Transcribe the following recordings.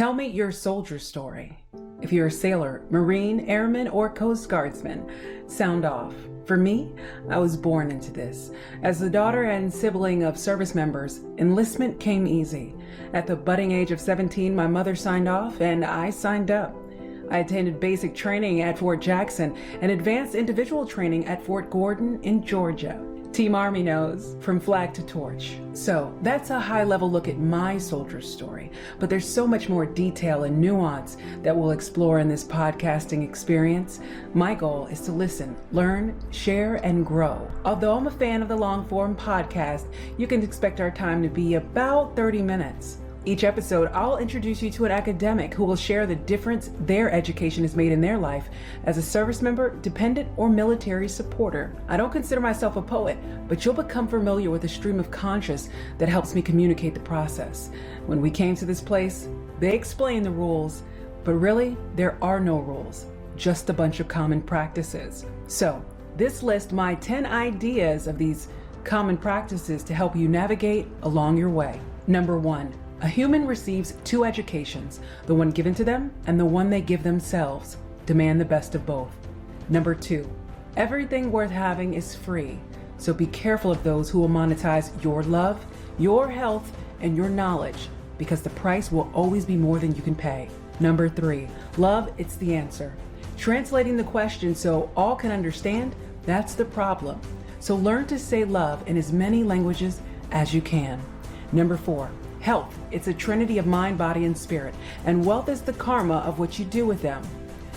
Tell me your soldier story. If you're a sailor, Marine, Airman, or Coast Guardsman, sound off. For me, I was born into this. As the daughter and sibling of service members, enlistment came easy. At the budding age of 17, my mother signed off and I signed up. I attended basic training at Fort Jackson and advanced individual training at Fort Gordon in Georgia. Team Army knows, from flag to torch. So that's a high-level look at my soldier story, but there's so much more detail and nuance that we'll explore in this podcasting experience. My goal is to listen, learn, share, and grow. Although I'm a fan of the long-form podcast, you can expect our time to be about 30 minutes. Each episode, I'll introduce you to an academic who will share the difference their education has made in their life as a service member, dependent, or military supporter. I don't consider myself a poet, but you'll become familiar with a stream of conscious that helps me communicate the process. When we came to this place, they explained the rules, but really, there are no rules, just a bunch of common practices. So, this lists my 10 ideas of these common practices to help you navigate along your way. Number 1. A human receives 2 educations, the one given to them and the one they give themselves. Demand the best of both. Number 2, everything worth having is free, so be careful of those who will monetize your love, your health, and your knowledge, because the price will always be more than you can pay. Number 3, love, it's the answer. Translating the question so all can understand, that's the problem. So learn to say love in as many languages as you can. Number 4, health, it's a trinity of mind, body, and spirit, and wealth is the karma of what you do with them.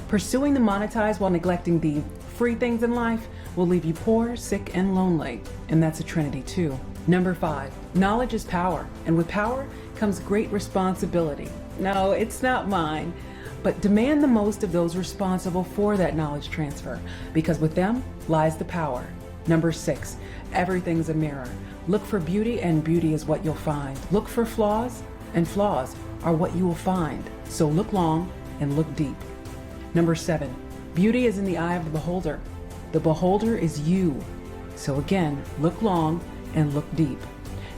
Pursuing the monetized while neglecting the free things in life will leave you poor, sick, and lonely, and that's a trinity too. Number 5, knowledge is power, and with power comes great responsibility. No, it's not mine, but demand the most of those responsible for that knowledge transfer, because with them lies the power. Number 6, everything's a mirror. Look for beauty, and beauty is what you'll find. Look for flaws, and flaws are what you will find. So look long and look deep. Number 7, beauty is in the eye of the beholder. The beholder is you. So again, look long and look deep.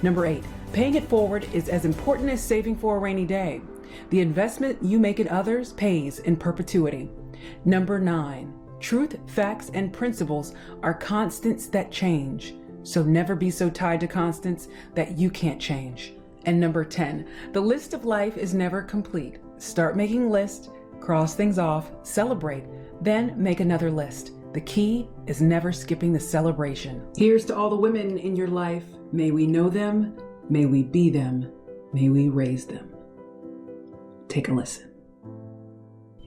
Number 8, paying it forward is as important as saving for a rainy day. The investment you make in others pays in perpetuity. Number 9, truth, facts, and principles are constants that change. So never be so tied to constants that you can't change. And number 10, the list of life is never complete. Start making lists, cross things off, celebrate, then make another list. The key is never skipping the celebration. Here's to all the women in your life. May we know them, may we be them, may we raise them. Take a listen.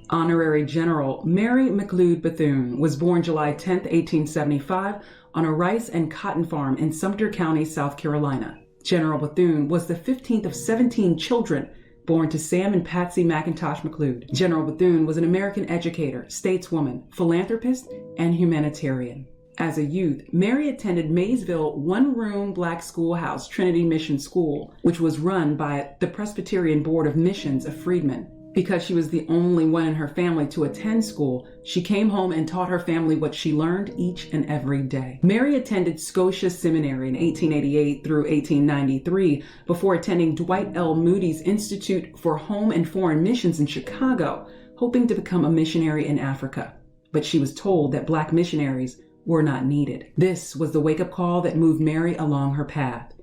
Honorary General Mary McLeod Bethune was born July 10, 1875, on a rice and cotton farm in Sumter County, South Carolina. General Bethune was the 15th of 17 children born to Sam and Patsy McIntosh McLeod. General Bethune was an American educator, stateswoman, philanthropist, and humanitarian. As a youth, Mary attended Maysville one-room black schoolhouse Trinity Mission School, which was run by the Presbyterian Board of Missions of Freedmen. Because she was the only one in her family to attend school, she came home and taught her family what she learned each and every day. Mary attended Scotia Seminary in 1888 through 1893 before attending Dwight L. Moody's Institute for Home and Foreign Missions in Chicago, hoping to become a missionary in Africa. But she was told that black missionaries were not needed. This was the wake-up call that moved Mary along her path.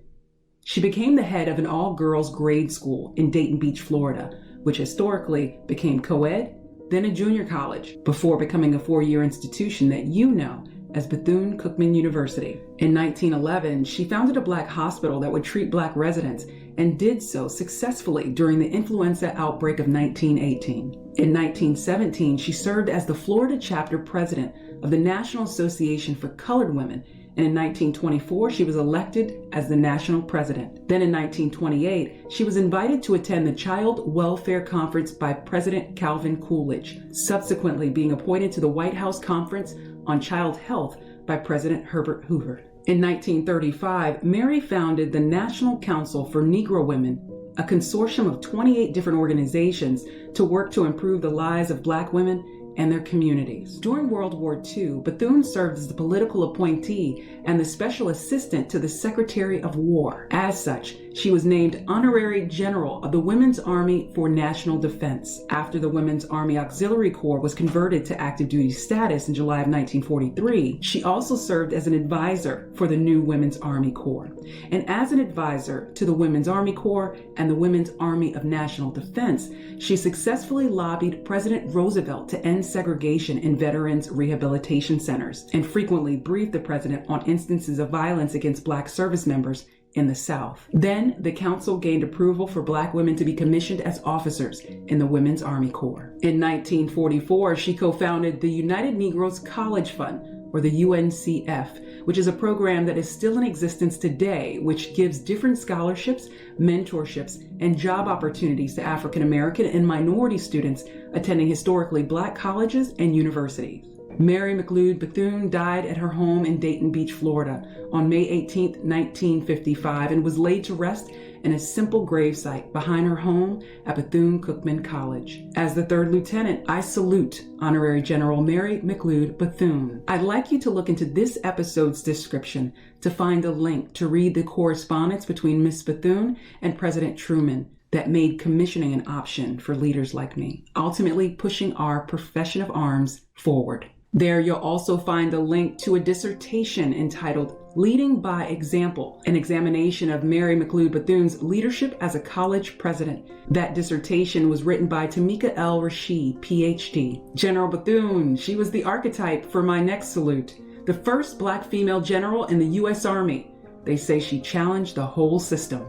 She became the head of an all-girls grade school in Dayton Beach, Florida, which historically became co-ed, then a junior college, before becoming a 4-year institution that you know as Bethune-Cookman University. In 1911, she founded a black hospital that would treat black residents and did so successfully during the influenza outbreak of 1918. In 1917, she served as the Florida chapter president of the National Association for Colored Women, and in 1924, she was elected as the national president. Then in 1928, she was invited to attend the Child Welfare Conference by President Calvin Coolidge, subsequently being appointed to the White House Conference on Child Health by President Herbert Hoover. In 1935, Mary founded the National Council for Negro Women, a consortium of 28 different organizations to work to improve the lives of black women and their communities. During World War II, Bethune served as the political appointee and the special assistant to the Secretary of War. As such, She was named Honorary General of the Women's Army for National Defense after the Women's Army Auxiliary Corps was converted to active duty status in July of 1943. She also served as an advisor for the new Women's Army Corps. And as an advisor to the Women's Army Corps and the Women's Army of National Defense, she successfully lobbied President Roosevelt to end segregation in veterans' rehabilitation centers and frequently briefed the president on instances of violence against Black service members in the South. Then, the council gained approval for Black women to be commissioned as officers in the Women's Army Corps. In 1944, she co-founded the United Negroes College Fund, or the UNCF, which is a program that is still in existence today, which gives different scholarships, mentorships, and job opportunities to African American and minority students attending historically Black colleges and universities. Mary McLeod Bethune died at her home in Dayton Beach, Florida on May 18, 1955, and was laid to rest in a simple gravesite behind her home at Bethune-Cookman College. As the 3rd Lieutenant, I salute Honorary General Mary McLeod Bethune. I'd like you to look into this episode's description to find a link to read the correspondence between Miss Bethune and President Truman that made commissioning an option for leaders like me, ultimately pushing our profession of arms forward. There you'll also find a link to a dissertation entitled Leading by Example, an examination of Mary McLeod Bethune's leadership as a college president. That dissertation was written by Timeka L. Rashid, PhD. General Bethune, she was the archetype for my next salute, the first Black female general in the U.S. Army. They say she challenged the whole system.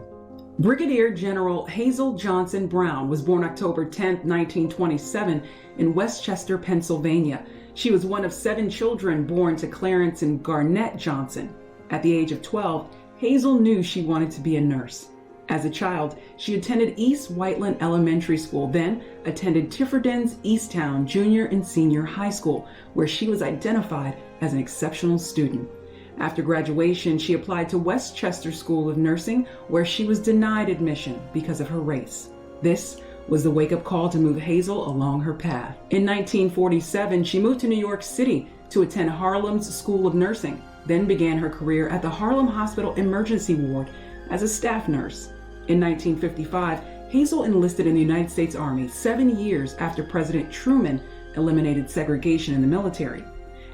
Brigadier General Hazel Johnson Brown was born October 10, 1927 in Westchester, Pennsylvania. She was one of 7 children born to Clarence and Garnett Johnson. At the age of 12, Hazel knew she wanted to be a nurse. As a child, she attended East Whiteland Elementary School, then attended Tiffordens Easttown Junior and Senior High School, where she was identified as an exceptional student. After graduation, she applied to Westchester School of Nursing, where she was denied admission because of her race. This was the wake-up call to move Hazel along her path. In 1947, she moved to New York City to attend Harlem's School of Nursing, then began her career at the Harlem Hospital Emergency Ward as a staff nurse. In 1955, Hazel enlisted in the United States Army 7 years after President Truman eliminated segregation in the military.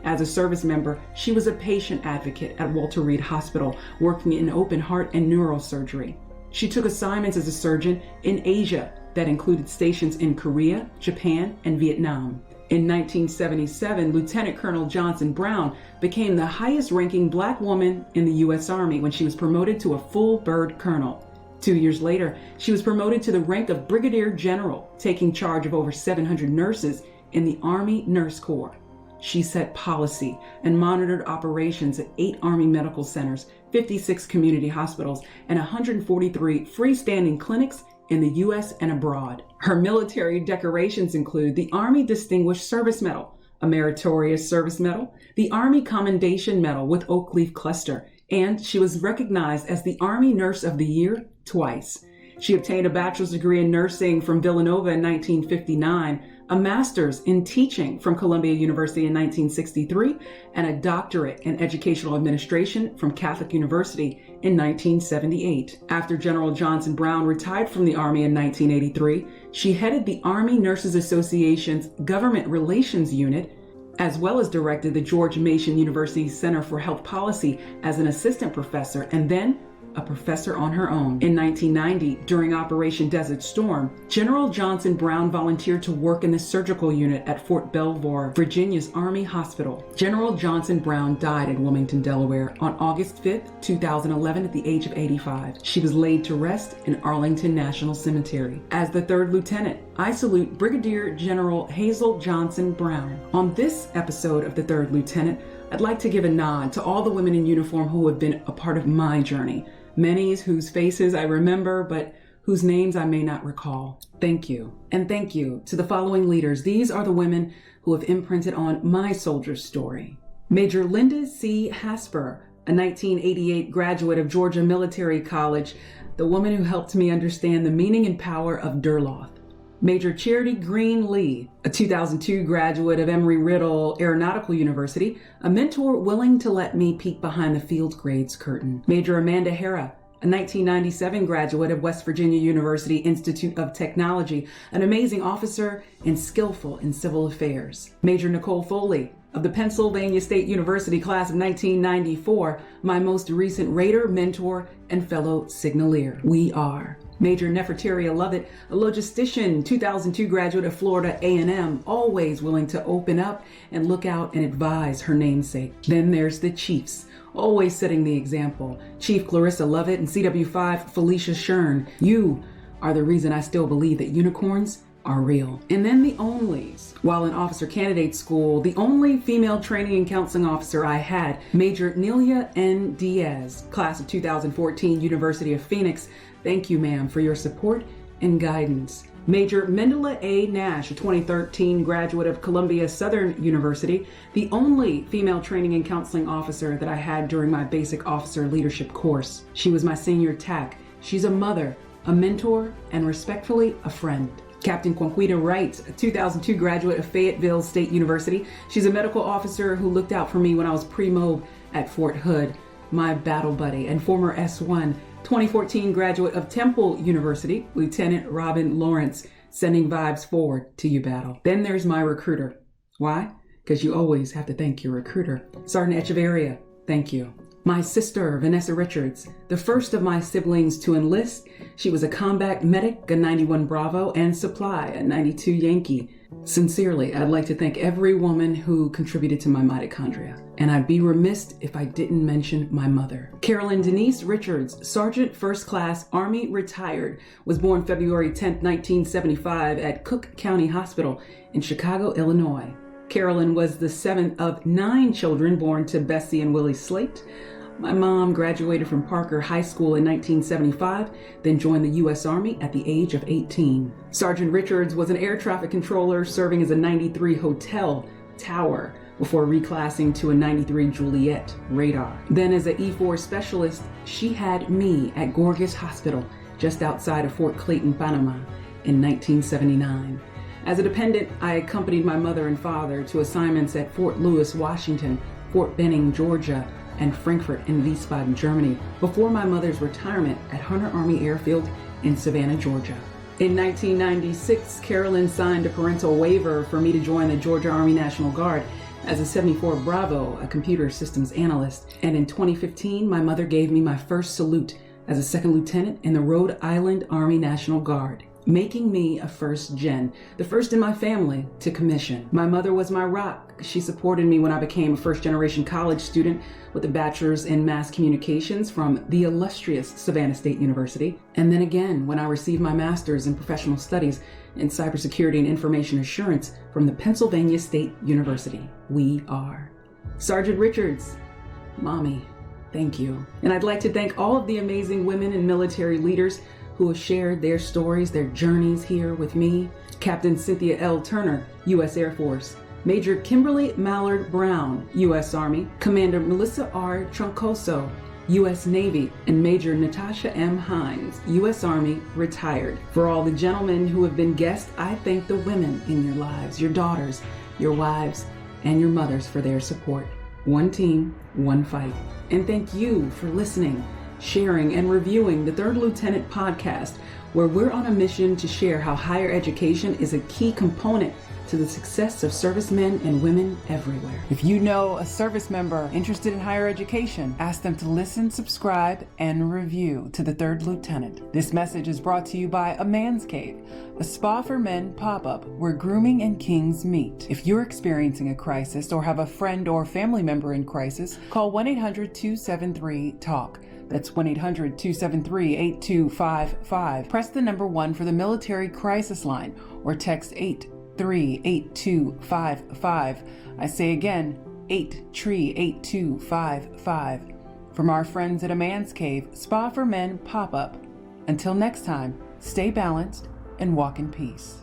As a service member, she was a patient advocate at Walter Reed Hospital, working in open heart and neurosurgery. She took assignments as a surgeon in Asia that included stations in Korea, Japan, and Vietnam. In 1977, Lieutenant Colonel Johnson Brown became the highest-ranking Black woman in the U.S. Army when she was promoted to a full bird colonel. 2 years later, she was promoted to the rank of Brigadier General, taking charge of over 700 nurses in the Army Nurse Corps. She set policy and monitored operations at 8 Army medical centers, 56 community hospitals, and 143 freestanding clinics in the U.S. and abroad. Her military decorations include the Army Distinguished Service Medal, a Meritorious Service Medal, the Army Commendation Medal with Oak Leaf Cluster, and she was recognized as the Army Nurse of the Year twice. She obtained a bachelor's degree in nursing from Villanova in 1959, a master's in teaching from Columbia University in 1963, and a doctorate in educational administration from Catholic University in 1978. After General Johnson Brown retired from the Army in 1983, she headed the Army Nurses Association's Government Relations Unit, as well as directed the George Mason University Center for Health Policy as an assistant professor, and then a professor on her own. In 1990, during Operation Desert Storm, General Johnson Brown volunteered to work in the surgical unit at Fort Belvoir, Virginia's Army Hospital. General Johnson Brown died in Wilmington, Delaware on August 5, 2011 at the age of 85. She was laid to rest in Arlington National Cemetery. As the 3rd Lieutenant, I salute Brigadier General Hazel Johnson Brown. On this episode of the 3rd Lieutenant, I'd like to give a nod to all the women in uniform who have been a part of my journey. Many whose faces I remember, but whose names I may not recall. Thank you. And thank you to the following leaders. These are the women who have imprinted on my soldier's story. Major Linda C. Hasper, a 1988 graduate of Georgia Military College, the woman who helped me understand the meaning and power of Durloth. Major Charity Green Lee, a 2002 graduate of Embry-Riddle Aeronautical University, a mentor willing to let me peek behind the field grades curtain. Major Amanda Hara, a 1997 graduate of West Virginia University Institute of Technology, an amazing officer and skillful in civil affairs. Major Nicole Foley of the Pennsylvania State University class of 1994, my most recent raider, mentor, and fellow signaleer. We are. Major Nefertaria Lovett, a logistician, 2002 graduate of Florida A&M, always willing to open up and look out and advise her namesake. Then there's the Chiefs, always setting the example. Chief Clarissa Lovett and CW5 Felicia Shern, you are the reason I still believe that unicorns are real. And then the onlys. While in officer candidate school, the only female training and counseling officer I had, Major Nelia N. Diaz, class of 2014, University of Phoenix. Thank you, ma'am, for your support and guidance. Major Mendela A. Nash, a 2013 graduate of Columbia Southern University, the only female training and counseling officer that I had during my basic officer leadership course. She was my senior TAC. She's a mother, a mentor, and respectfully, a friend. Captain Quanquita Wright, a 2002 graduate of Fayetteville State University. She's a medical officer who looked out for me when I was pre-mob at Fort Hood, my battle buddy and former S1. 2014 graduate of Temple University, Lieutenant Robin Lawrence, sending vibes forward to you, battle. Then there's my recruiter. Why? Because you always have to thank your recruiter. Sergeant Echeverria, thank you. My sister, Vanessa Richards, the first of my siblings to enlist. She was a combat medic, a 91 Bravo, and supply, a 92 Yankee. Sincerely, I'd like to thank every woman who contributed to my mitochondria, and I'd be remiss if I didn't mention my mother. Carolyn Denise Richards, Sergeant First Class, Army retired, was born February 10, 1975 at Cook County Hospital in Chicago, Illinois. Carolyn was the seventh of 9 children born to Bessie and Willie Slate. My mom graduated from Parker High School in 1975, then joined the U.S. Army at the age of 18. Sergeant Richards was an air traffic controller serving as a 93 Hotel Tower before reclassing to a 93 Juliet radar. Then as an E4 specialist, she had me at Gorgas Hospital just outside of Fort Clayton, Panama in 1979. As a dependent, I accompanied my mother and father to assignments at Fort Lewis, Washington, Fort Benning, Georgia, and Frankfurt in Wiesbaden, Germany, before my mother's retirement at Hunter Army Airfield in Savannah, Georgia. In 1996, Carolyn signed a parental waiver for me to join the Georgia Army National Guard as a 74 Bravo, a computer systems analyst. And in 2015, my mother gave me my first salute as a second lieutenant in the Rhode Island Army National Guard, making me a first gen, the first in my family to commission. My mother was my rock. She supported me when I became a first-generation college student with a bachelor's in mass communications from the illustrious Savannah State University. And then again, when I received my master's in professional studies in cybersecurity and information assurance from the Pennsylvania State University. We are. Sergeant Richards, Mommy, thank you. And I'd like to thank all of the amazing women and military leaders who have shared their stories, their journeys here with me. Captain Cynthia L. Turner, U.S. Air Force. Major Kimberly Mallard Brown, U.S. Army. Commander Melissa R. Troncoso, U.S. Navy. And Major Natasha M. Hines, U.S. Army, retired. For all the gentlemen who have been guests, I thank the women in your lives, your daughters, your wives, and your mothers for their support. One team, one fight. And thank you for listening, sharing, and reviewing the Third Lieutenant podcast, where we're on a mission to share how higher education is a key component to the success of servicemen and women everywhere. If you know a service member interested in higher education, ask them to listen, subscribe, and review to the Third Lieutenant. This message is brought to you by A Man's Cave, a spa for men pop-up where grooming and kings meet. If you're experiencing a crisis or have a friend or family member in crisis, call 1-800-273-TALK. That's 1-800-273-8255. Press the number 1 for the military crisis line or text 838255. I say again, 838255. From our friends at A Man's Cave, Spa for Men pop-up. Until next time, stay balanced and walk in peace.